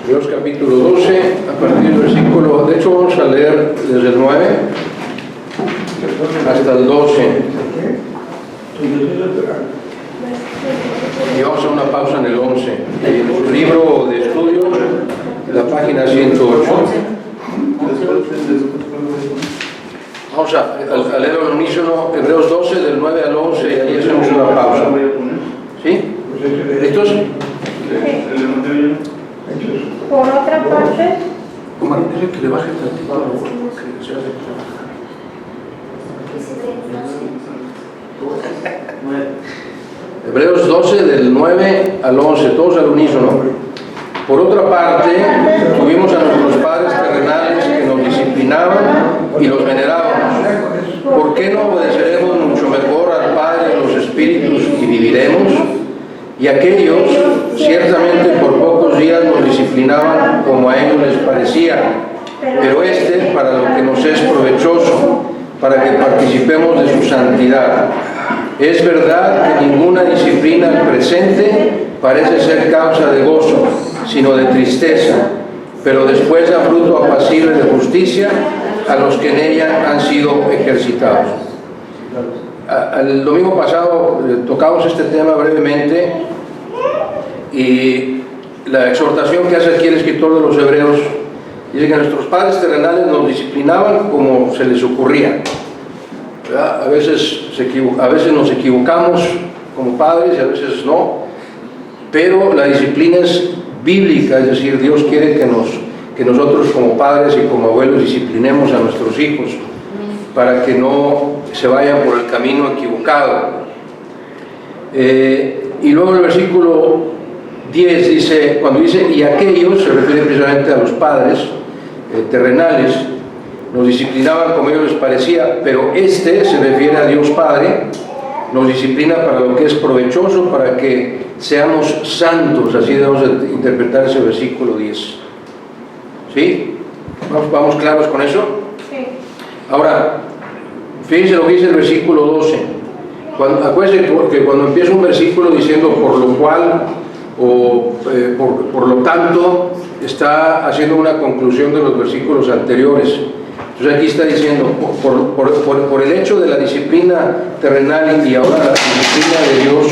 Hebreos capítulo 12, a partir del versículo, de hecho vamos a leer desde el 9 hasta el 12. Y vamos a hacer una pausa en el 11. En su libro de estudio, la página 108. Vamos a leer al unísono Hebreos 12, del 9 al 11, y ahí hacemos una pausa. ¿Sí? ¿Listos? Por otra parte, Omar, dile que le baje tantito, por favor, que se hace. Hebreos 12, del 9 al 11, todos al unísono. Por otra parte, tuvimos a nuestros padres terrenales que nos disciplinaban y los venerábamos. ¿Por qué no obedeceremos mucho mejor al Padre de los Espíritus y viviremos? Y aquellos, ciertamente por pocos días nos disciplinaban como a ellos les parecía, pero este para lo que nos es provechoso, para que participemos de su santidad. Es verdad que ninguna disciplina al presente parece ser causa de gozo, sino de tristeza, pero después da fruto apacible de justicia a los que en ella han sido ejercitados. El domingo pasado tocamos este tema brevemente y la exhortación que hace aquí el escritor de los Hebreos dice que nuestros padres terrenales nos disciplinaban como se les ocurría. A veces nos equivocamos como padres y a veces no, pero la disciplina es bíblica, es decir, Dios quiere que nosotros como padres y como abuelos disciplinemos a nuestros hijos para que no se vayan por el camino equivocado. Y luego el versículo 10 dice, cuando dice y aquellos, se refiere precisamente a los padres terrenales, nos disciplinaban como ellos les parecía, pero este se refiere a Dios Padre, nos disciplina para lo que es provechoso, para que seamos santos, así debemos de interpretar ese versículo 10. ¿Sí? ¿Vamos claros con eso? sí. Ahora, fíjense lo que dice el versículo 12. Acuérdense que cuando empieza un versículo diciendo por lo cual o por lo tanto, está haciendo una conclusión de los versículos anteriores. Entonces aquí está diciendo, por el hecho de la disciplina terrenal y ahora la disciplina de Dios,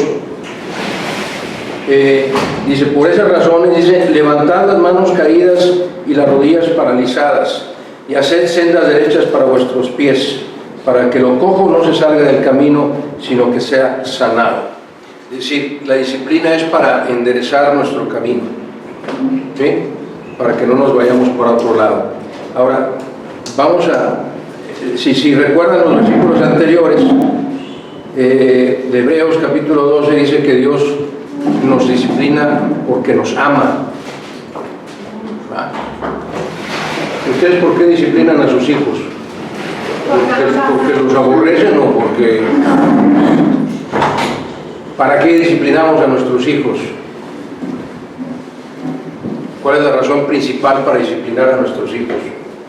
dice, por esas razones, dice, levantad las manos caídas y las rodillas paralizadas, y haced sendas derechas para vuestros pies, para que lo cojo no se salga del camino, sino que sea sanado. Es decir, la disciplina es para enderezar nuestro camino, ¿sí? Para que no nos vayamos por otro lado. Ahora, vamos a, si recuerdan los versículos anteriores, de Hebreos capítulo 12 dice que Dios nos disciplina porque nos ama. ¿Ustedes por qué disciplinan a sus hijos? ¿Porque los aborrecen o porque...? ¿Para qué disciplinamos a nuestros hijos? ¿Cuál es la razón principal para disciplinar a nuestros hijos?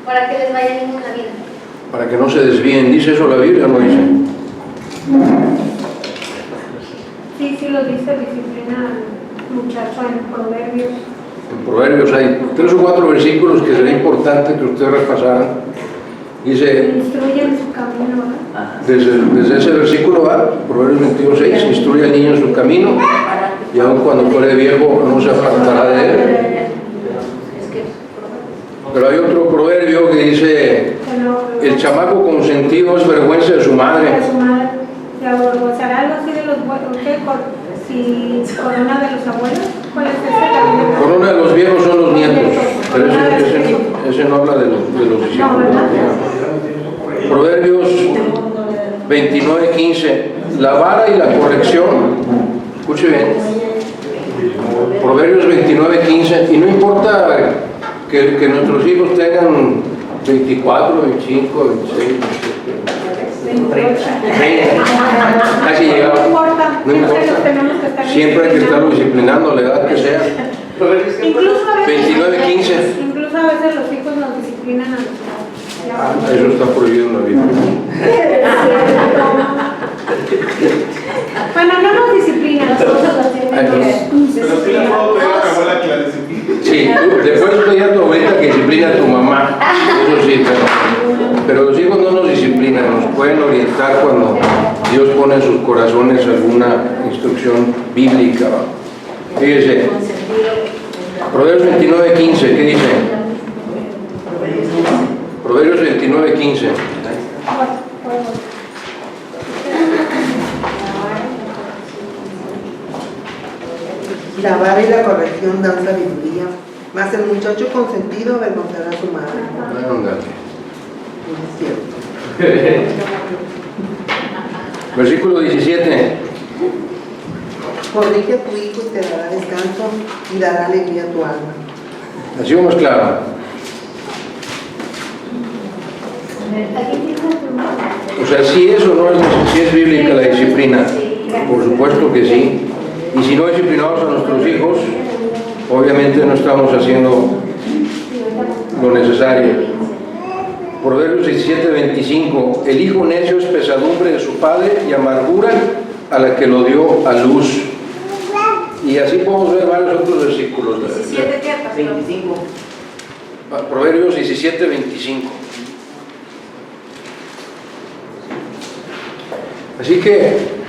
Para que les vaya bien en la vida. Para que no se desvíen. ¿Dice eso la Biblia o no dice? Sí, lo dice, disciplina al muchacho en Proverbios. En Proverbios hay 3 o 4 versículos que sería importante que ustedes repasaran. Dice, Instruye en su camino, ¿verdad? desde ese versículo va, Proverbios 22:6, instruye al niño en su camino, y aun cuando fuere viejo no se apartará de él. Pero hay otro proverbio que dice, el chamaco consentido es vergüenza de su madre. ¿Se avergonzará algo así de los buenos? Si corona de los abuelos? ¿Cuál es ese? Corona de los viejos son los nietos, pero ese no habla de los discípulos. Proverbios 29:15, la vara y la corrección, escuche bien, Proverbios 29:15, y no importa que nuestros hijos tengan 24, 25, 26, 30, casi llegamos. No importa, siempre hay que estarlo disciplinando a la edad que sea. Incluso a veces 29:15. Incluso a veces los hijos nos disciplinan a los padres. Eso está prohibido en la Biblia. Bueno, no nos disciplinan, nosotros los tenemos que Pero sí le puedo pedir a mi abuela que la disciplina. Sí, Después pedir a tu abuelita que disciplina a tu mamá. Eso sí, pero los hijos no nos disciplinan, nos pueden orientar cuando Dios pone en sus corazones alguna instrucción bíblica. Fíjese, Proverbios 29:15, ¿qué dice? Proverbios 29:15. La vara y la corrección dan sabiduría, mas el muchacho consentido avergonzará a su madre. Ándale. Es cierto. Versículo 17. Corrige a tu hijo y te dará descanso y dará alegría a tu alma. Así más claro. O sea, si eso no es, si es bíblica la disciplina, por supuesto que sí. Y si no disciplinamos a nuestros hijos, obviamente no estamos haciendo lo necesario. Proverbios 17:25. El hijo necio es pesadumbre de su padre y amargura a la que lo dio a luz. Y así podemos ver varios otros versículos. 25. Proverbios 17:25. Así que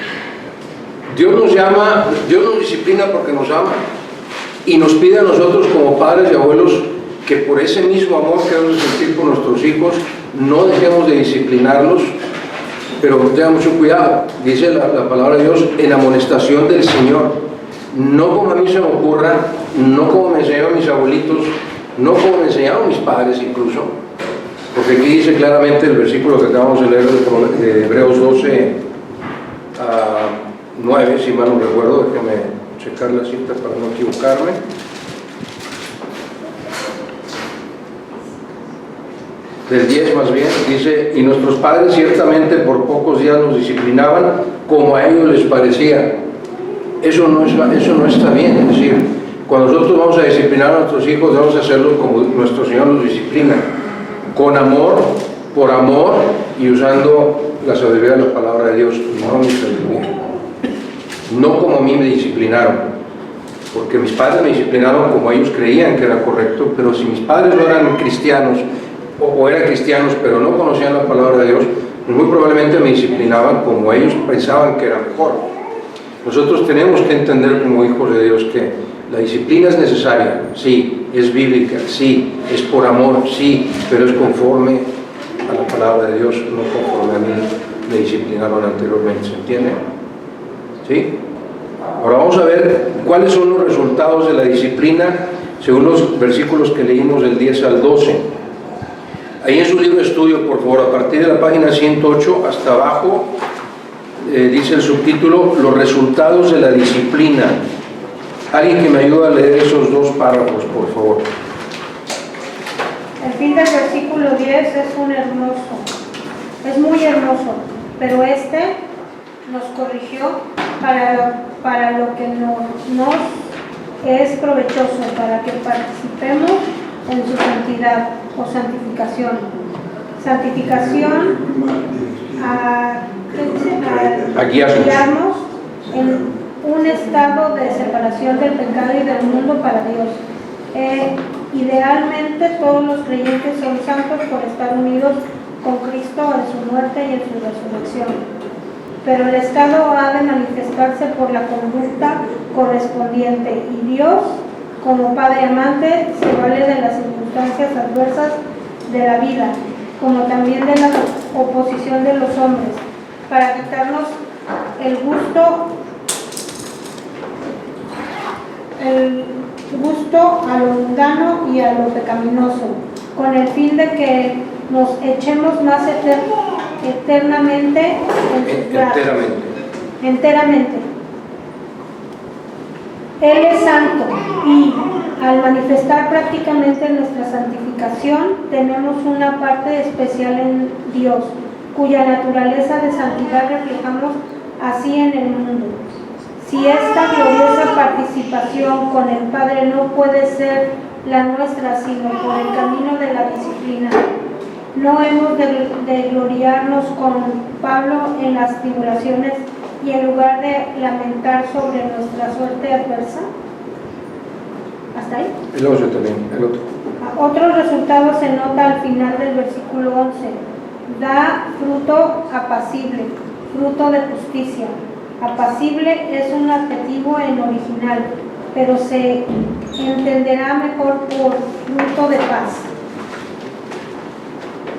Dios nos llama, Dios nos disciplina porque nos ama y nos pide a nosotros como padres y abuelos que por ese mismo amor que debemos sentir por nuestros hijos no dejemos de disciplinarlos, pero tengan mucho cuidado. Dice la palabra de Dios, en amonestación del Señor, no como a mí se me ocurra, no como me enseñaron mis abuelitos, no como me enseñaron mis padres incluso, porque aquí dice claramente el versículo que acabamos de leer de Hebreos 12 a 9, si mal no recuerdo, déjame checar la cita para no equivocarme. Del 10 más bien, dice, y nuestros padres ciertamente por pocos días nos disciplinaban como a ellos les parecía. Eso no está bien, es decir, cuando nosotros vamos a disciplinar a nuestros hijos, debemos hacerlo como nuestro Señor los disciplina, con amor, por amor y usando la sabiduría de la palabra de Dios, no mi sabiduría. No como a mí me disciplinaron, porque mis padres me disciplinaron como ellos creían que era correcto, pero si mis padres no eran cristianos, o eran cristianos pero no conocían la palabra de Dios, pues muy probablemente me disciplinaban como ellos pensaban que era mejor. Nosotros tenemos que entender como hijos de Dios que la disciplina es necesaria, sí, es bíblica, sí, es por amor, sí, pero es conforme a la palabra de Dios, no conforme a mí me disciplinaron anteriormente, ¿se entiende? ¿Sí? Ahora vamos a ver cuáles son los resultados de la disciplina según los versículos que leímos del 10 al 12. Ahí en su libro de estudio, por favor, a partir de la página 108 hasta abajo, dice el subtítulo, los resultados de la disciplina. Alguien que me ayude a leer esos dos párrafos, por favor. El fin del versículo 10 es muy hermoso, pero nos corrigió para lo que nos es provechoso, para que participemos en su santidad o santificación. Santificación a guiarnos en un estado de separación del pecado y del mundo para Dios. Idealmente todos los creyentes son santos por estar unidos con Cristo en su muerte y en su resurrección. Pero el estado ha de manifestarse por la conducta correspondiente y Dios, como Padre amante, se vale de las circunstancias adversas de la vida, como también de la oposición de los hombres, para quitarnos el gusto a lo mundano y a lo pecaminoso, con el fin de que nos echemos más eternamente en sus brazos. Enteramente. Él es santo y al manifestar prácticamente nuestra santificación tenemos una parte especial en Dios, cuya naturaleza de santidad reflejamos así en el mundo. Si esta gloriosa participación con el Padre no puede ser la nuestra sino por el camino de la disciplina, no hemos de gloriarnos con Pablo en las tribulaciones y en lugar de lamentar sobre nuestra suerte adversa. Hasta ¿Está ahí? El 11 también, el otro. Otro resultado se nota al final del versículo 11. Da fruto apacible, fruto de justicia. Apacible es un adjetivo en original, pero se entenderá mejor por fruto de paz,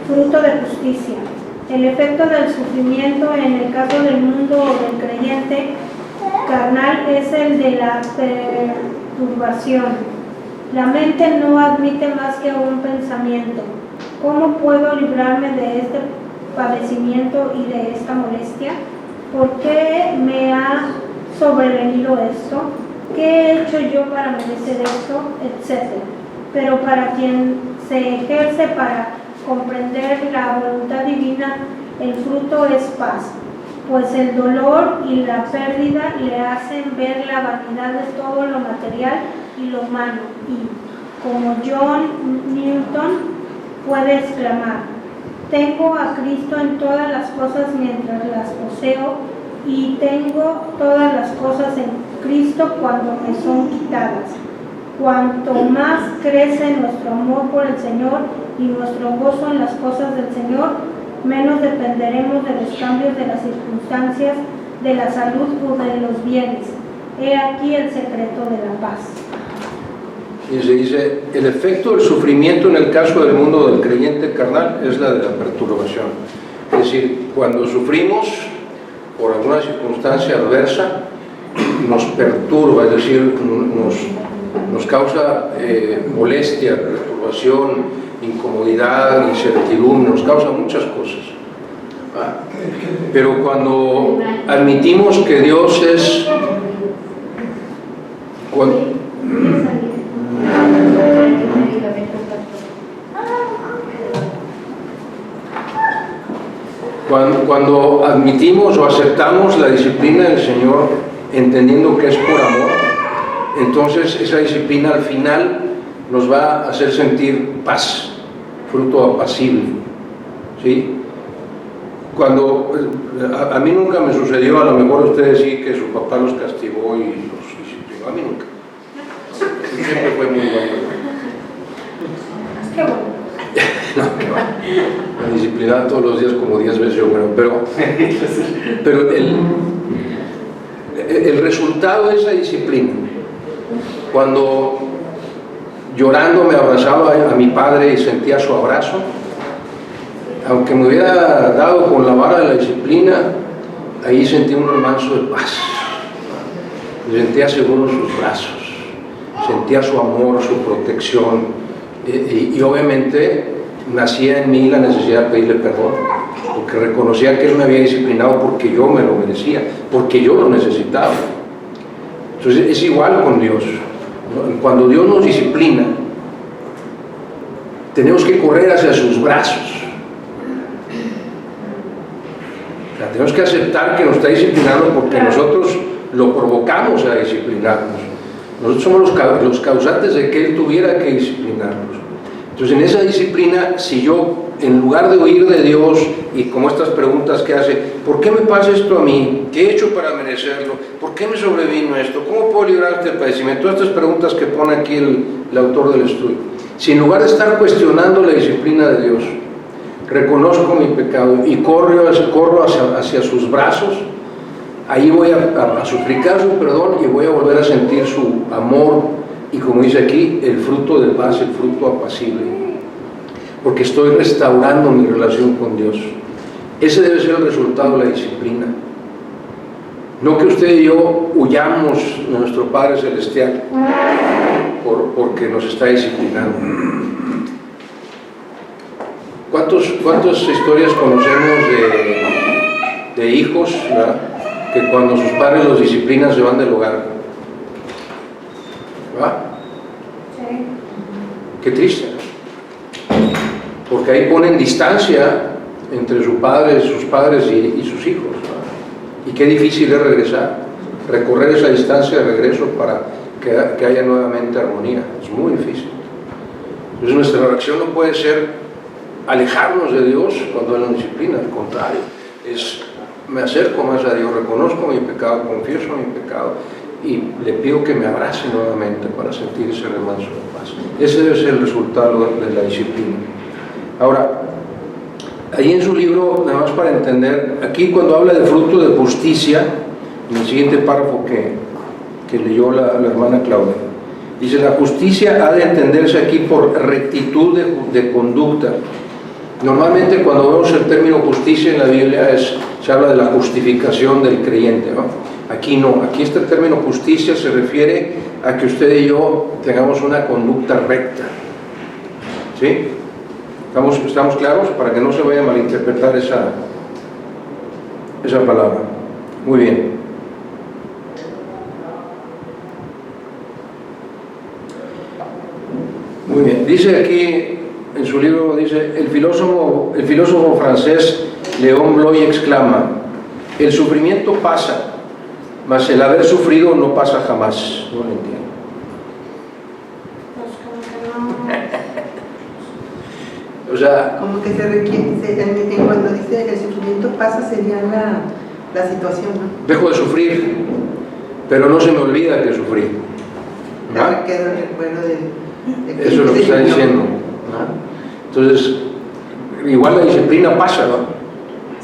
fruto de justicia. El efecto del sufrimiento en el caso del mundo o del creyente carnal es el de la perturbación. La mente no admite más que un pensamiento. ¿Cómo puedo librarme de este padecimiento y de esta molestia? ¿Por qué me ha sobrevenido esto? ¿Qué he hecho yo para merecer esto? Etcétera. Pero para quien se ejerce para comprender la voluntad divina, el fruto es paz, pues el dolor y la pérdida le hacen ver la vanidad de todo lo material y lo humano, y como John Newton puede exclamar: tengo a Cristo en todas las cosas mientras las poseo, y tengo todas las cosas en Cristo cuando me son quitadas. Cuanto más crece nuestro amor por el Señor y nuestro gozo en las cosas del Señor, menos dependeremos de los cambios de las circunstancias, de la salud o de los bienes. He aquí el secreto de la paz. Y se dice, el efecto del sufrimiento en el caso del mundo del creyente carnal es la de la perturbación. Es decir, cuando sufrimos por alguna circunstancia adversa, nos perturba, es decir, nos causa molestia, perturbación, incomodidad, incertidumbre, nos causa muchas cosas. Pero cuando admitimos que Dios es... Cuando admitimos o aceptamos la disciplina del Señor, entendiendo que es por amor, entonces esa disciplina al final nos va a hacer sentir paz, fruto apacible, ¿sí? Cuando a mí nunca me sucedió, a lo mejor ustedes sí, que su papá los castigó y los disciplinó, a mí nunca. Siempre fue muy bueno. Qué bueno. No, me disciplinaban todos los días como 10 veces yo, bueno, pero el resultado de esa disciplina, cuando llorando me abrazaba a mi padre y sentía su abrazo, aunque me hubiera dado con la vara de la disciplina, ahí sentí un remanso de paz, me sentía seguro en sus brazos, sentía su amor, su protección, y obviamente nacía en mí la necesidad de pedirle perdón, porque reconocía que Él me había disciplinado porque yo me lo merecía, porque yo lo necesitaba. Entonces es igual con Dios. Cuando Dios nos disciplina, tenemos que correr hacia sus brazos. O sea, tenemos que aceptar que nos está disciplinando porque nosotros lo provocamos a disciplinarnos. Nosotros somos los causantes de que Él tuviera que disciplinarnos. Entonces, en esa disciplina, si yo, en lugar de oír de Dios, y como estas preguntas que hace, ¿por qué me pasa esto a mí? ¿Qué he hecho para merecerlo? ¿Por qué me sobrevino esto? ¿Cómo puedo librar este padecimiento? Todas estas preguntas que pone aquí el autor del estudio. Si en lugar de estar cuestionando la disciplina de Dios, reconozco mi pecado y corro hacia sus brazos, ahí voy a suplicar su perdón y voy a volver a sentir su amor y, como dice aquí, el fruto de paz, el fruto apacible, porque estoy restaurando mi relación con Dios. Ese debe ser el resultado de la disciplina. No que usted y yo huyamos de nuestro Padre Celestial porque nos está disciplinando. ¿Cuántas historias conocemos de hijos, ¿verdad?, que cuando sus padres los disciplinan se van del hogar? ¿Verdad? Sí. Qué triste, ¿no? Porque ahí ponen distancia entre sus padres y sus hijos, ¿no? Y qué difícil es recorrer esa distancia de regreso para que haya nuevamente armonía. Es muy difícil. Entonces nuestra reacción no puede ser alejarnos de Dios cuando Él nos disciplina, al contrario, es: me acerco más a Dios, reconozco mi pecado, confieso mi pecado y le pido que me abrace nuevamente para sentir ese remanso de paz. Ese es el resultado de la disciplina. Ahora, ahí en su libro, nada más para entender, aquí cuando habla de fruto de justicia, en el siguiente párrafo que leyó la hermana Claudia, dice: la justicia ha de entenderse aquí por rectitud de conducta. Normalmente cuando vemos el término justicia en la Biblia se habla de la justificación del creyente, ¿no? Aquí no, aquí este término justicia se refiere a que usted y yo tengamos una conducta recta. ¿Sí? ¿Estamos claros? Para que no se vaya a malinterpretar esa palabra. Muy bien. Muy bien. Dice aquí en su libro, dice, el filósofo francés Léon Bloy exclama: el sufrimiento pasa, mas el haber sufrido no pasa jamás. No lo entiendo. O sea, Como que se requiere, cuando dice el sufrimiento pasa, sería la situación, ¿no? dejo de sufrir, pero no se me olvida que sufrí. Ya me queda el recuerdo de Eso es lo que está diciendo. Entonces, igual la disciplina pasa, ¿no?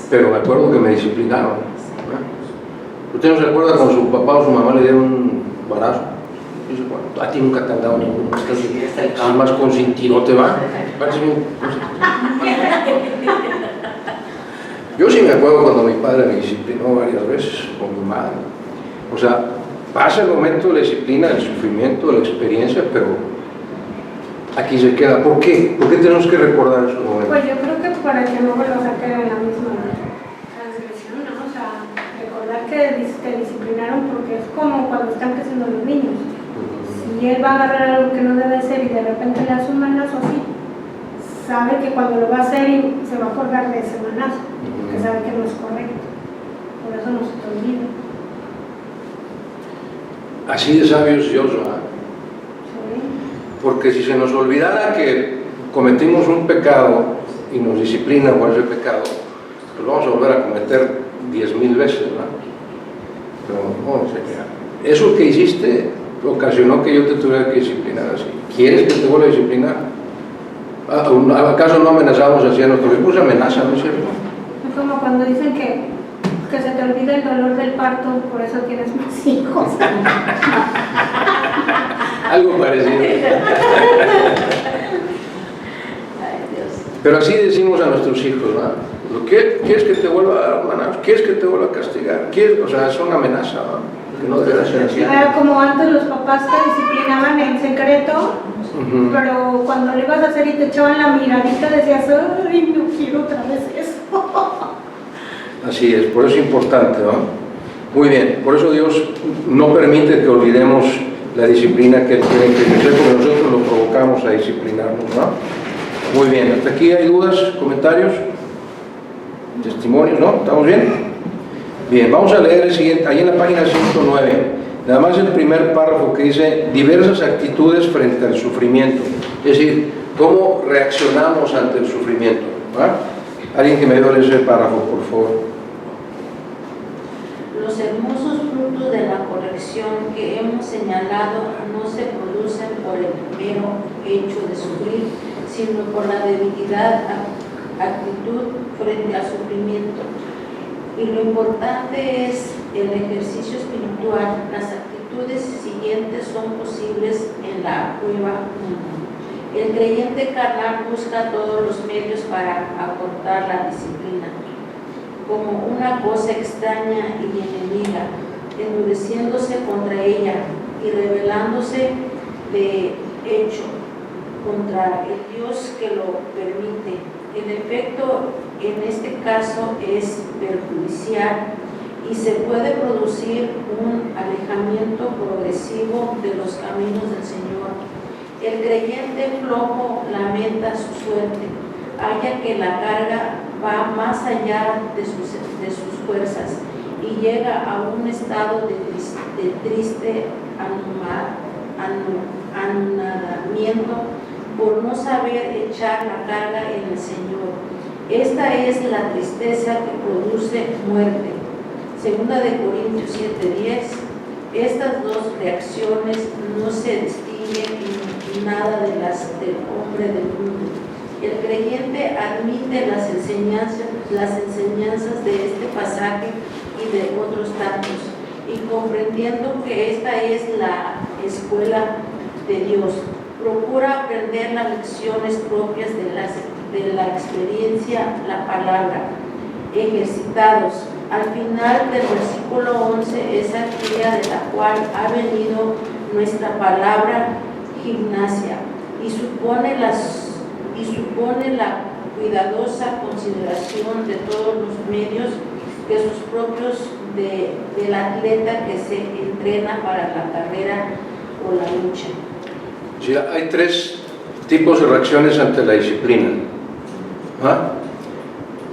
Pero me acuerdo que me disciplinaron. ¿Usted no se acuerda cuando su papá o su mamá le dieron un barazo? Dice, bueno, a ti nunca te han dado ninguno. Estás más consentido, te va. Yo sí me acuerdo cuando mi padre me disciplinó varias veces, con mi madre. O sea, pasa el momento de la disciplina, del sufrimiento, de la experiencia, pero aquí se queda. ¿Por qué? ¿Por qué tenemos que recordar esos momentos? Pues yo creo que para que no vuelvas a caer en la misma transgresión, ¿no? O sea, recordar que te disciplinaron, porque es como cuando están creciendo los niños. Si él va a agarrar algo que no debe ser y de repente le hace un manazo así, sabe que cuando lo va a hacer se va a acordar de ese manazo, porque sabe que no es correcto. Por eso no se te olvida. Así de sabio es Dios, ¿verdad? ¿Sí? Porque si se nos olvidara que cometimos un pecado y nos disciplina por ese pecado, pues vamos a volver a cometer 10,000 veces, ¿verdad? Pero no se crea. Eso que hiciste ocasionó que yo te tuviera que disciplinar así. ¿Quieres que te vuelva a disciplinar? ¿Acaso no amenazamos así a nuestros hijos? Amenaza, ¿no es cierto? Es como cuando dicen que se te olvida el dolor del parto, por eso tienes más hijos. Algo parecido. Pero así decimos a nuestros hijos, ¿verdad? ¿Quieres que te vuelva a dar un manazo? ¿Quieres que te vuelva a castigar? O sea, es una amenaza, ¿no? Que no debe ser así. Como antes los papás te disciplinaban en secreto, pero cuando lo ibas a hacer y te echaban la miradita decías, ay, no quiero otra vez eso. Así es, por eso es importante, ¿no? Muy bien, por eso Dios no permite que olvidemos la disciplina que Él quiere que ejercer, porque nosotros lo provocamos a disciplinarnos, ¿no? Muy bien, hasta aquí hay dudas, comentarios, testimonios, ¿no? ¿Estamos bien? Bien, vamos a leer el siguiente, ahí en la página 109, nada más el primer párrafo que dice diversas actitudes frente al sufrimiento, es decir, cómo reaccionamos ante el sufrimiento, ¿va? Alguien que me ayude ese párrafo, por favor. Los hermosos frutos de la corrección que hemos señalado no se producen por el mero hecho de sufrir, sino por la debilidad, actitud frente al sufrimiento. Y lo importante es el ejercicio espiritual. Las actitudes siguientes son posibles en la prueba 1. El creyente carnal busca todos los medios para acortar la disciplina, como una cosa extraña y enemiga, endureciéndose contra ella y rebelándose de hecho contra el Dios que lo permite. El efecto en este caso es perjudicial y se puede producir un alejamiento progresivo de los caminos del Señor. El creyente flojo lamenta su suerte, halla que la carga va más allá de sus fuerzas y llega a un estado de triste anonadamiento por no saber echar la carga en el Señor. Esta es la tristeza que produce muerte. Segunda de Corintios 7:10, Estas dos reacciones no se distinguen en nada de las del hombre del mundo. El creyente admite las enseñanzas de este pasaje y de otros tantos, y comprendiendo que esta es la escuela de Dios, procura aprender las lecciones propias de la experiencia, la palabra, ejercitados. Al final del versículo 11, esa guía de la cual ha venido nuestra palabra gimnasia, y supone la cuidadosa consideración de todos los medios que sus propios del atleta que se entrena para la carrera o la lucha. Sí, hay tres tipos de reacciones ante la disciplina.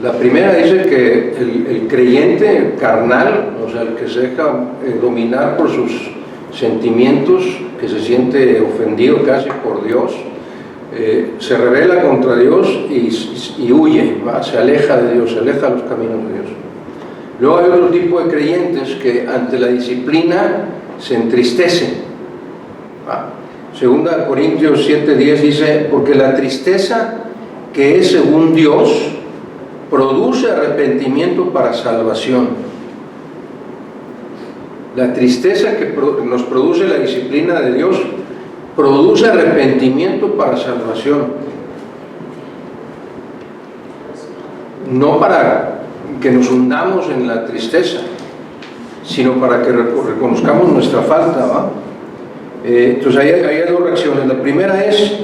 La primera dice que el creyente carnal, o sea, el que se deja dominar por sus sentimientos, que se siente ofendido casi por Dios, se rebela contra Dios y huye, se aleja de Dios, se aleja de los caminos de Dios. Luego hay otro tipo de creyentes que ante la disciplina se entristecen. Segunda Corintios 7:10 dice, porque la tristeza que es según Dios produce arrepentimiento para salvación. La tristeza que nos produce la disciplina de Dios produce arrepentimiento para salvación. No para que nos hundamos en la tristeza, sino para que reconozcamos nuestra falta, Entonces ahí hay dos reacciones. La primera es,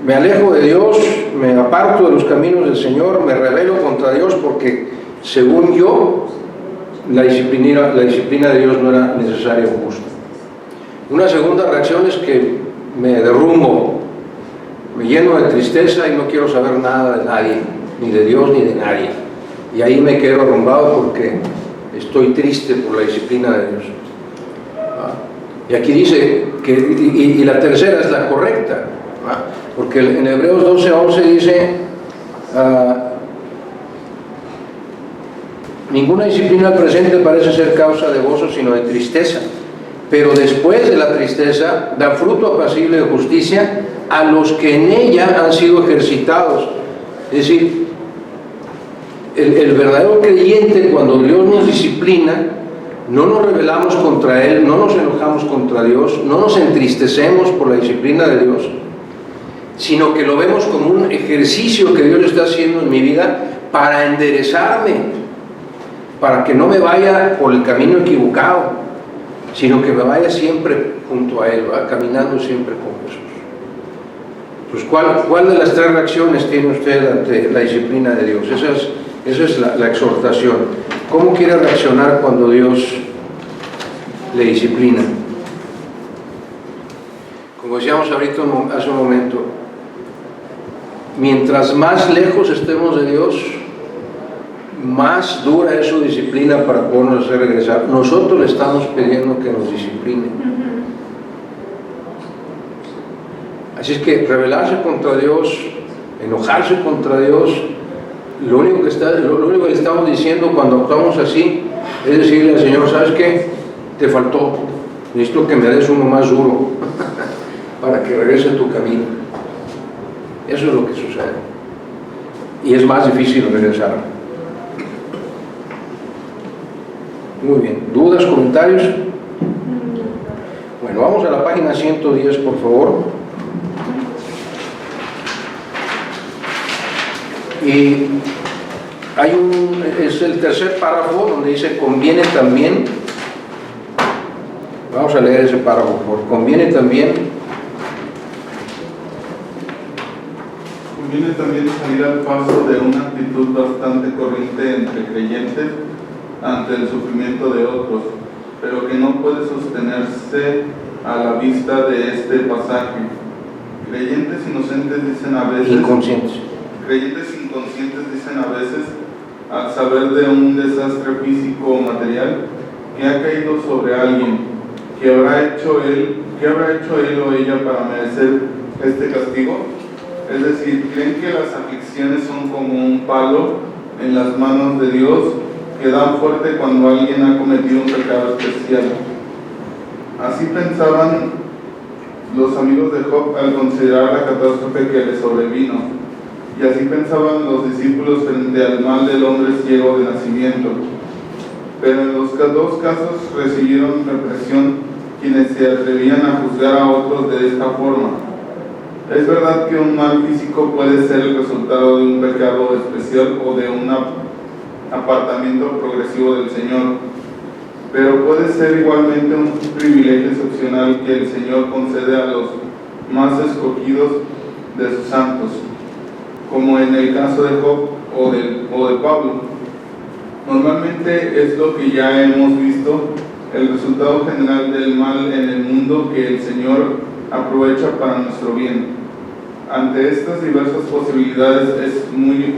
me alejo de Dios, me aparto de los caminos del Señor, me rebelo contra Dios porque, según yo, la disciplina de Dios no era necesaria o justa. Una segunda reacción es que me derrumbo, me lleno de tristeza y no quiero saber nada de nadie, ni de Dios ni de nadie. Y ahí me quedo arrumbado porque estoy triste por la disciplina de Dios. Y aquí dice que, y la tercera es la correcta, porque en Hebreos 12:11 dice, ninguna disciplina presente parece ser causa de gozo sino de tristeza, pero después de la tristeza da fruto apacible de justicia a los que en ella han sido ejercitados. Es decir, el verdadero creyente, cuando Dios nos disciplina, no nos rebelamos contra Él, no nos enojamos contra Dios, no nos entristecemos por la disciplina de Dios, sino que lo vemos como un ejercicio que Dios está haciendo en mi vida para enderezarme, para que no me vaya por el camino equivocado, sino que me vaya siempre junto a Él, caminando siempre con Jesús. Pues ¿cuál de las tres reacciones tiene usted ante la disciplina de Dios? Esa es la exhortación. ¿Cómo quiere reaccionar cuando Dios le disciplina? Como decíamos ahorita hace un momento, mientras más lejos estemos de Dios, más dura es su disciplina para podernos hacer regresar. Nosotros le estamos pidiendo que nos discipline. Así es que rebelarse contra Dios, enojarse contra Dios, lo único que le estamos diciendo cuando actuamos así es decirle al Señor, ¿sabes qué? Te faltó, necesito que me des uno más duro para que regrese a tu camino. Eso es lo que sucede. Y es más difícil regresar. Muy bien, ¿dudas, comentarios? Bueno, vamos a la página 110, por favor. Y es el tercer párrafo donde dice conviene también. Vamos a leer ese párrafo, por favor. Conviene también salir al paso de una actitud bastante corriente entre creyentes ante el sufrimiento de otros, pero que no puede sostenerse a la vista de este pasaje. Creyentes inocentes dicen a veces... Creyentes inconscientes dicen a veces, al saber de un desastre físico o material que ha caído sobre alguien, ¿qué habrá hecho él o ella para merecer este castigo? Es decir, creen que las aflicciones son como un palo en las manos de Dios que dan fuerte cuando alguien ha cometido un pecado especial. Así pensaban los amigos de Job al considerar la catástrofe que le sobrevino, y así pensaban los discípulos frente al mal del hombre ciego de nacimiento. Pero en los dos casos recibieron represión quienes se atrevían a juzgar a otros de esta forma. Es verdad que un mal físico puede ser el resultado de un pecado especial o de un apartamiento progresivo del Señor, pero puede ser igualmente un privilegio excepcional que el Señor concede a los más escogidos de sus santos, como en el caso de Job o de Pablo. Normalmente es lo que ya hemos visto, el resultado general del mal en el mundo que el Señor aprovecha para nuestro bien. Ante estas diversas posibilidades es muy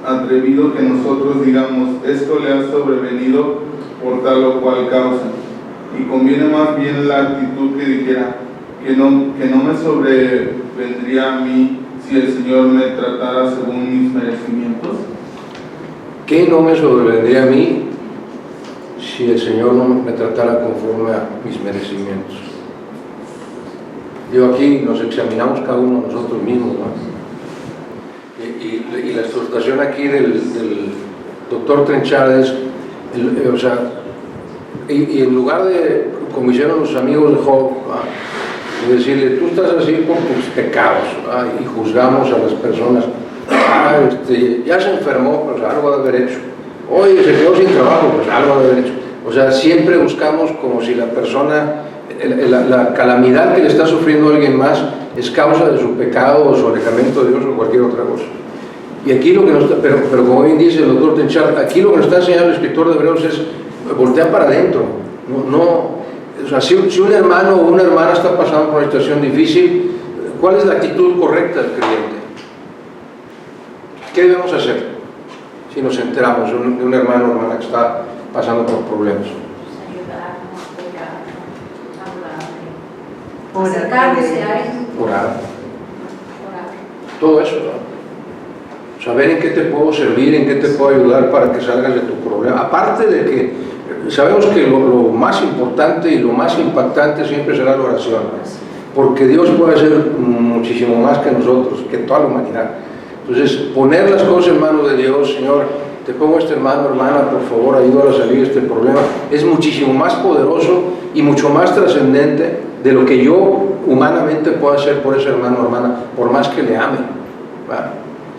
atrevido que nosotros digamos, esto le ha sobrevenido por tal o cual causa, y conviene más bien la actitud que dijera que no me sobrevendría a mí si el Señor me tratara según mis merecimientos. ¿Qué no me sobrevendría a mí si el Señor no me tratara conforme a mis merecimientos? Digo, aquí nos examinamos cada uno de nosotros mismos, ¿no? Y la exhortación aquí del doctor Trenchard es, o sea, y en lugar de, como hicieron los amigos de Job, ¿no? Y decirle, tú estás así por tus pecados, ¿no? Y juzgamos a las personas, ya se enfermó, pues algo ha de haber hecho, oye, se quedó sin trabajo, pues algo ha de haber hecho. O sea, siempre buscamos como si la persona, la calamidad que le está sufriendo a alguien más es causa de su pecado o su alejamiento de Dios o cualquier otra cosa. Y aquí lo que nos está, pero como bien dice el doctor Trenchard, aquí lo que nos está enseñando el escritor de Hebreos es voltear para adentro. O sea, si un hermano o una hermana está pasando por una situación difícil, ¿cuál es la actitud correcta del creyente? ¿Qué debemos hacer si nos enteramos de un hermano o hermana que está pasando por problemas? Acercarse a él. Orar. Todo eso, ¿no? Saber en qué te puedo servir, en qué te puedo ayudar para que salgas de tu problema. Aparte de que sabemos que lo más importante y lo más impactante siempre será la oración, porque Dios puede hacer muchísimo más que nosotros, que toda la humanidad. Entonces, poner las cosas en manos de Dios, Señor, te pongo este hermano, hermana, por favor, ayúdalo a salir de este problema, es muchísimo más poderoso y mucho más trascendente de lo que yo humanamente puedo hacer por ese hermano o hermana, por más que le ame, ¿va?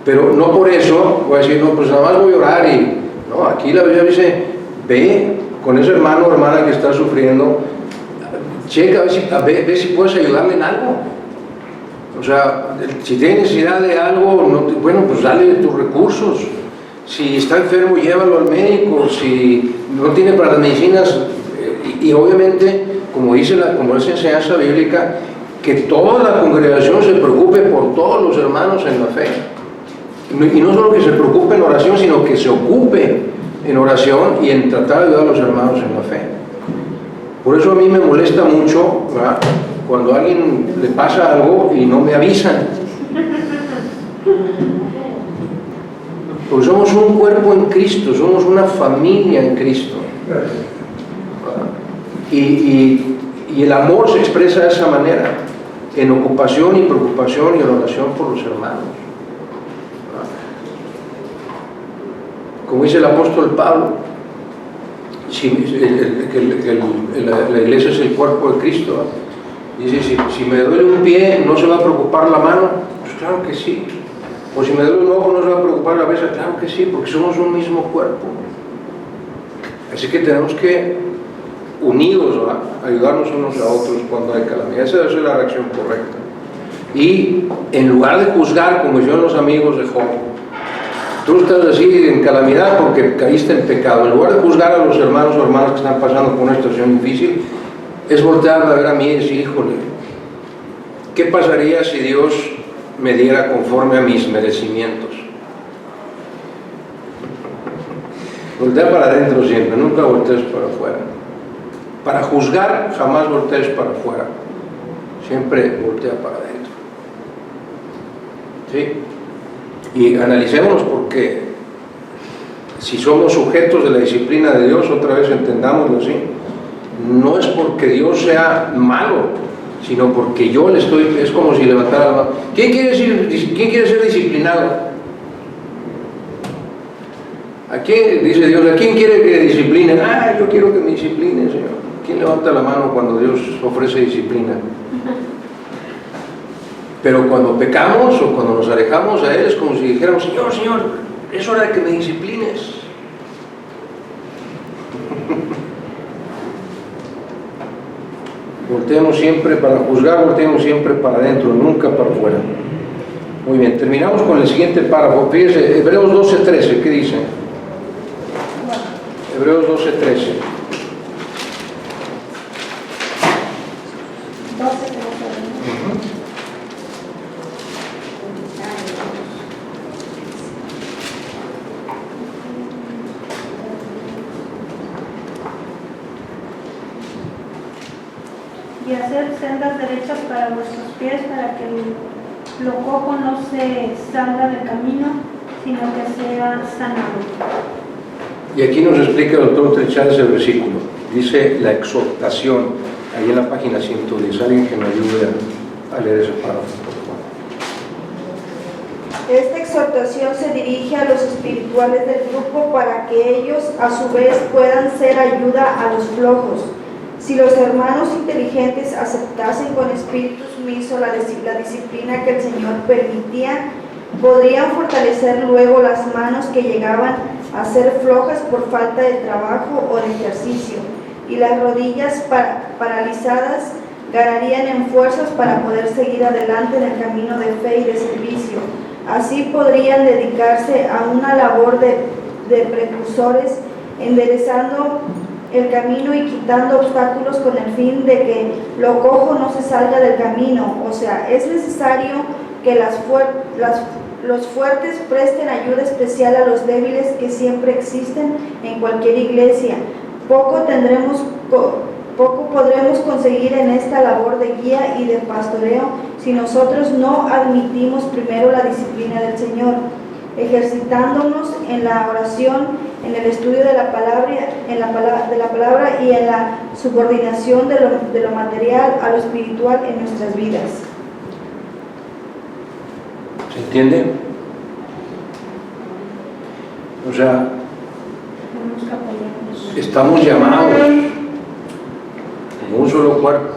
Pero no por eso voy a decir, no, pues nada más voy a orar y, no, aquí la Biblia dice, ve con ese hermano o hermana que está sufriendo, checa, ve si puedes ayudarle en algo. O sea, si tiene necesidad de algo, bueno, pues dale tus recursos. Si está enfermo, llévalo al médico. Si no tiene para las medicinas, y obviamente, como dice enseñanza bíblica, que toda la congregación se preocupe por todos los hermanos en la fe. Y no solo que se preocupe en oración, sino que se ocupe en oración y en tratar de ayudar a los hermanos en la fe. Por eso a mí me molesta mucho, ¿verdad?, cuando a alguien le pasa algo y no me avisan. Porque somos un cuerpo en Cristo, somos una familia en Cristo. Y el amor se expresa de esa manera, en ocupación y preocupación y en oración por los hermanos. Como dice el apóstol Pablo, la iglesia es el cuerpo de Cristo, ¿no? Dice, si me duele un pie, ¿no se va a preocupar la mano? Pues claro que sí. O si me duele un ojo, ¿no se va a preocupar la cabeza? Claro que sí, porque somos un mismo cuerpo. Así que tenemos que, unidos, ¿verdad?, ayudarnos unos a otros cuando hay calamidad. Esa es la reacción correcta. Y en lugar de juzgar, como hicieron los amigos de Job, tú estás así en calamidad porque caíste en pecado. En lugar de juzgar a los hermanos o hermanas que están pasando por una situación difícil, es voltear a ver a mí y decir, híjole, ¿qué pasaría si Dios me diera conforme a mis merecimientos? Voltea para adentro siempre, nunca voltees para afuera. Para juzgar, jamás voltees para afuera, siempre voltea para adentro. ¿Sí? Y analicémonos, porque si somos sujetos de la disciplina de Dios, otra vez entendámoslo así, no es porque Dios sea malo, sino porque yo le estoy, es como si levantara la mano. ¿Quién quiere ser disciplinado? ¿A quién, dice Dios, a quién quiere que discipline? Ah, yo quiero que me discipline, Señor. ¿Quién levanta la mano cuando Dios ofrece disciplina? Pero cuando pecamos o cuando nos alejamos a Él es como si dijéramos, Señor, Señor, es hora de que me disciplines. Volteemos siempre para juzgar, volteemos siempre para adentro, nunca para afuera. Muy bien, terminamos con el siguiente párrafo. Fíjense, Hebreos 12:13, ¿qué dice? Hebreos 12:13. 12. Y hacer sendas derechas para vuestros pies, para que lo cojo no se salga del camino, sino que sea sanado. Y aquí nos explica el doctor Trechal ese versículo. Dice la exhortación, ahí en la página 110. Alguien que me ayude a leer ese párrafo, por favor. Esta exhortación se dirige a los espirituales del grupo para que ellos a su vez puedan ser ayuda a los flojos. Si los hermanos inteligentes aceptasen con espíritu sumiso la disciplina que el Señor permitía, podrían fortalecer luego las manos que llegaban a ser flojas por falta de trabajo o de ejercicio, y las rodillas paralizadas ganarían en fuerzas para poder seguir adelante en el camino de fe y de servicio. Así podrían dedicarse a una labor de precursores, enderezando el camino y quitando obstáculos con el fin de que lo cojo no se salga del camino. O sea, es necesario que los fuertes presten ayuda especial a los débiles que siempre existen en cualquier iglesia. Poco podremos conseguir en esta labor de guía y de pastoreo si nosotros no admitimos primero la disciplina del Señor, ejercitándonos en la oración, en el estudio de la palabra, y en la subordinación de lo material a lo espiritual en nuestras vidas. ¿Se entiende? O sea, estamos llamados como un solo cuerpo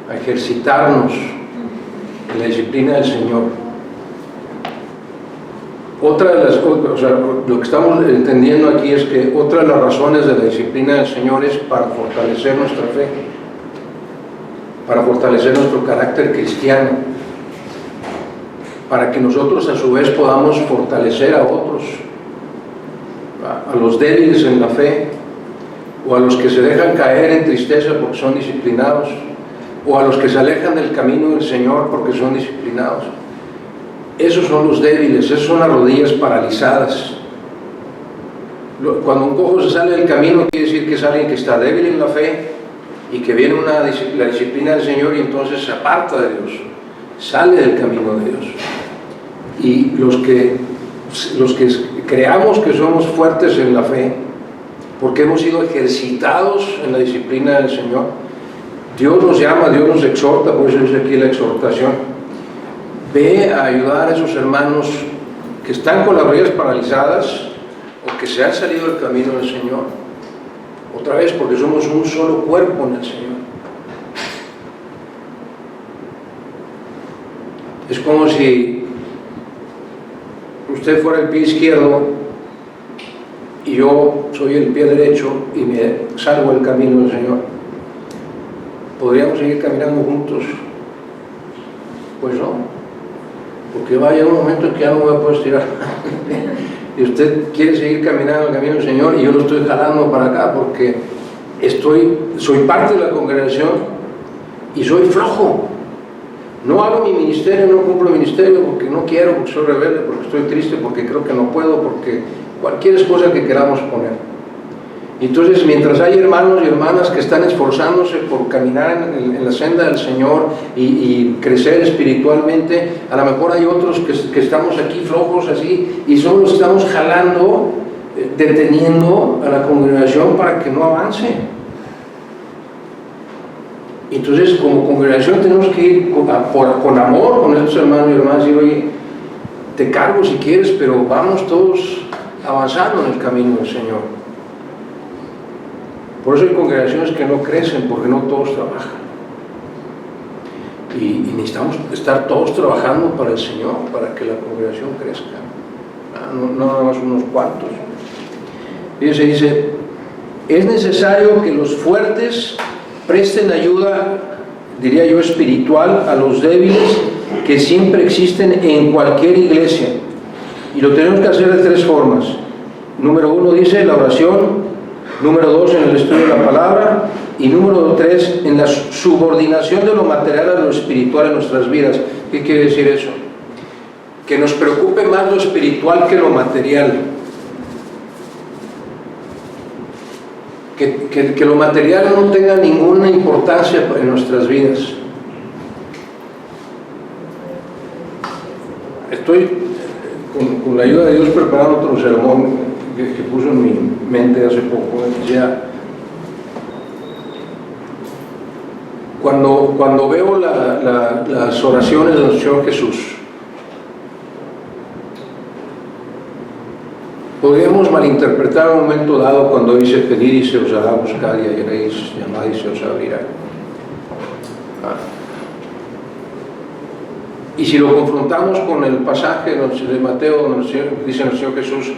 a ejercitarnos en la disciplina del Señor. Otra de las cosas, o sea, lo que estamos entendiendo aquí es que otra de las razones de la disciplina del Señor es para fortalecer nuestra fe, para fortalecer nuestro carácter cristiano, para que nosotros a su vez podamos fortalecer a otros, a los débiles en la fe, o a los que se dejan caer en tristeza porque son disciplinados, o a los que se alejan del camino del Señor porque son disciplinados. Esos son los débiles, esas son las rodillas paralizadas. Cuando un cojo se sale del camino, quiere decir que es alguien que está débil en la fe y que viene la disciplina del Señor y entonces se aparta de Dios, sale del camino de Dios. Y los que creamos que somos fuertes en la fe, porque hemos sido ejercitados en la disciplina del Señor, Dios nos llama, Dios nos exhorta, por eso dice aquí la exhortación. Ve a ayudar a esos hermanos que están con las rodillas paralizadas o que se han salido del camino del Señor. Otra vez, porque somos un solo cuerpo en el Señor. Es como si usted fuera el pie izquierdo y yo soy el pie derecho y me salgo del camino del Señor. ¿Podríamos seguir caminando juntos? Pues no. Porque va a llegar un momento en que ya no me voy a poder estirar. Y usted quiere seguir caminando el camino del Señor y yo lo estoy jalando para acá porque soy parte de la congregación y soy flojo. No hago mi ministerio, no cumplo mi ministerio porque no quiero, porque soy rebelde, porque estoy triste, porque creo que no puedo, porque cualquier cosa que queramos poner. Entonces, mientras hay hermanos y hermanas que están esforzándose por caminar en la senda del Señor y crecer espiritualmente, a lo mejor hay otros que estamos aquí flojos así y solo estamos jalando, deteniendo a la congregación para que no avance. Entonces, como congregación tenemos que ir con amor con estos hermanos y hermanas y decir, oye, te cargo si quieres, pero vamos todos avanzando en el camino del Señor. Por eso hay congregaciones que no crecen, porque no todos trabajan. Y necesitamos estar todos trabajando para el Señor, para que la congregación crezca. No nada más unos cuantos. Dice, es necesario que los fuertes presten ayuda, diría yo, espiritual a los débiles que siempre existen en cualquier iglesia. Y lo tenemos que hacer de 3 formas. Número 1 dice la oración, número 2 en el estudio de la palabra, y número 3 en la subordinación de lo material a lo espiritual en nuestras vidas. ¿Qué quiere decir eso? Que nos preocupe más lo espiritual que lo material. Que lo material no tenga ninguna importancia en nuestras vidas. Estoy con la ayuda de Dios preparando otro sermón que puso en mi mente hace poco. Decía, cuando veo las oraciones de nuestro Señor Jesús, podríamos malinterpretar un momento dado cuando dice pedid y se os hará, buscar y hallaréis, llamad y se os abrirá. Y si lo confrontamos con el pasaje de Mateo donde dice el Señor Jesús,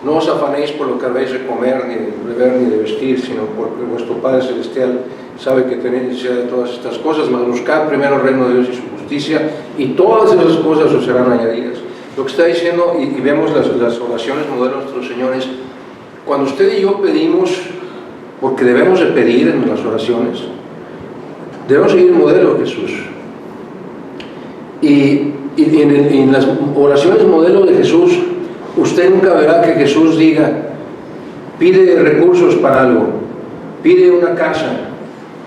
no os afanéis por lo que habéis de comer, ni de beber, ni de vestir, sino porque vuestro Padre Celestial sabe que tenéis necesidad de todas estas cosas, mas buscad primero el reino de Dios y su justicia, y todas esas cosas os serán añadidas. Lo que está diciendo, y vemos las oraciones modelo de nuestro Señor, es cuando usted y yo pedimos, porque debemos de pedir en las oraciones, debemos seguir el modelo de Jesús. Y en las oraciones modelo de Jesús, usted nunca verá que Jesús diga, pide recursos para algo, pide una casa,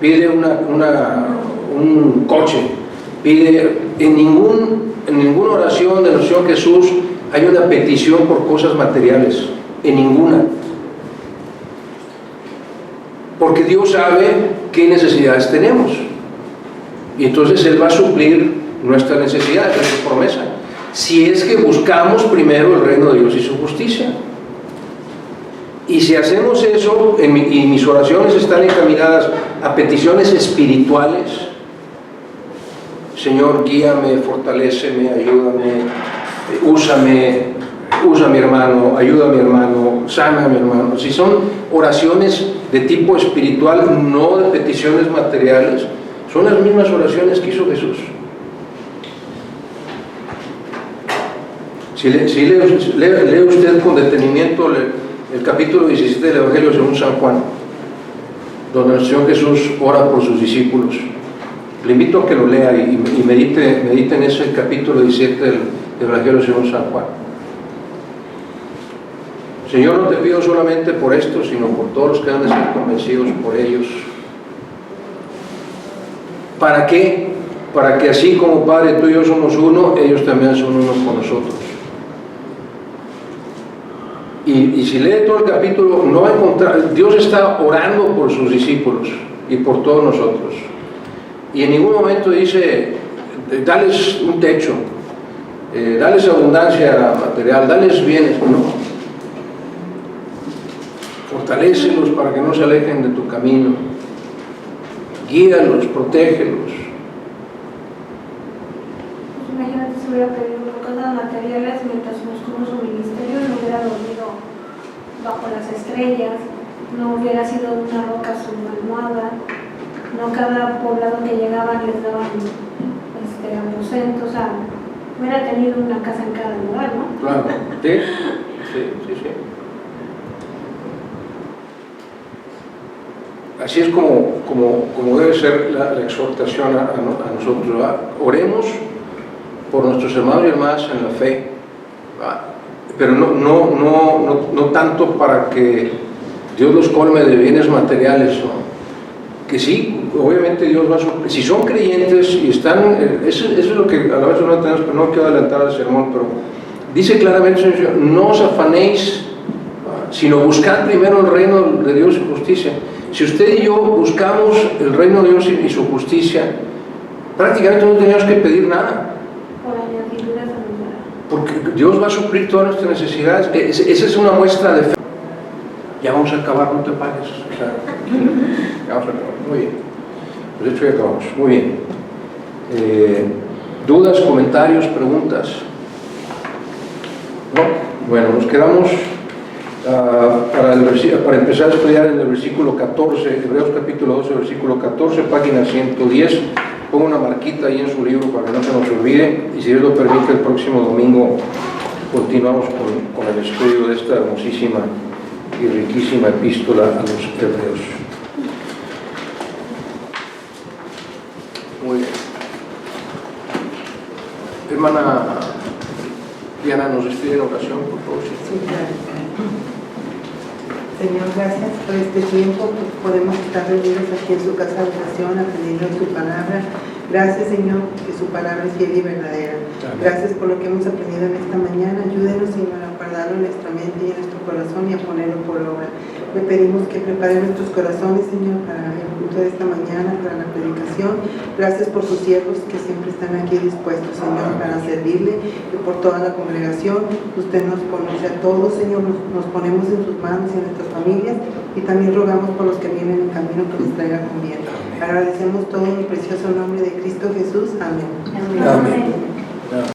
pide un coche, pide en ninguna oración de nuestro Señor Jesús hay una petición por cosas materiales, en ninguna. Porque Dios sabe qué necesidades tenemos. Y entonces Él va a suplir nuestras necesidades, es su promesa. Si es que buscamos primero el reino de Dios y su justicia. Y si hacemos eso, y mis oraciones están encaminadas a peticiones espirituales, Señor, guíame, fortaléceme, ayúdame, usa a mi hermano, ayuda a mi hermano, sana a mi hermano. Si son oraciones de tipo espiritual, no de peticiones materiales, son las mismas oraciones que hizo Jesús. Si lee usted con detenimiento el capítulo 17 del Evangelio según San Juan, donde el Señor Jesús ora por sus discípulos, le invito a que lo lea y medite en ese capítulo 17 del Evangelio según San Juan. Señor, no te pido solamente por esto, sino por todos los que han de ser convencidos por ellos. ¿Para qué? Para que así como Padre, tú y yo somos uno, ellos también son uno con nosotros. Y si lee todo el capítulo, no va a encontrar, Dios está orando por sus discípulos y por todos nosotros. Y en ningún momento dice, dales un techo, dales abundancia material, dales bienes, no. Fortalécelos para que no se alejen de tu camino. Guíalos, protégelos. Imagínate si hubiera pedido cosas materiales mientras buscamos su ministerio, no hubiera dormido bajo las estrellas, no hubiera sido una roca su almohada, no cada poblado que llegaban les daban aposentos, o sea, hubiera tenido una casa en cada lugar, ¿no? Claro, sí. Así es como debe ser la exhortación a nosotros, ¿verdad? Oremos por nuestros hermanos y hermanas en la fe, ¿verdad? Pero no tanto para que Dios los colme de bienes materiales, ¿no? Que sí, obviamente Dios va a suplir. Si son creyentes y están, eso es lo que a la vez no tenemos, pero no quiero adelantar al sermón, pero dice claramente, Señor, no os afanéis, sino buscad primero el reino de Dios y justicia. Si usted y yo buscamos el reino de Dios y su justicia, prácticamente no tenemos que pedir nada, Por añadidura familiar. porque Dios va a suplir todas nuestras necesidades. Esa es una muestra de fe. Ya vamos a acabar, no te pares. O sea, ya vamos a acabar. Muy bien. Pues de hecho ya acabamos. Muy bien. ¿Dudas, comentarios, preguntas? No. Bueno, nos quedamos para empezar a estudiar en el versículo 14, Hebreos capítulo 12, versículo 14, página 110. Ponga una marquita ahí en su libro para que no se nos olvide, y si Dios lo permite, el próximo domingo continuamos con el estudio de esta hermosísima y riquísima epístola a los Hebreos. Muy bien. Hermana Diana, nos despide en oración, por favor. Sí, claro. Señor, gracias por este tiempo que podemos estar reunidos aquí en su casa de oración, atendiendo su palabra. Gracias, Señor, que su palabra es fiel y verdadera. Amén. Gracias por lo que hemos aprendido en esta mañana. Ayúdenos, Señor, a guardarlo en nuestra mente y en nuestro corazón y a ponerlo por obra. Le pedimos que prepare nuestros corazones, Señor, para el culto de esta mañana, para la predicación. Gracias por sus siervos que siempre están aquí dispuestos, Señor, para servirle, y por toda la congregación. Usted nos conoce a todos, Señor, nos ponemos en sus manos y en nuestras familias, y también rogamos por los que vienen en camino que les traiga con bien. Agradecemos todo en el precioso nombre de Cristo Jesús. Amén. Amén.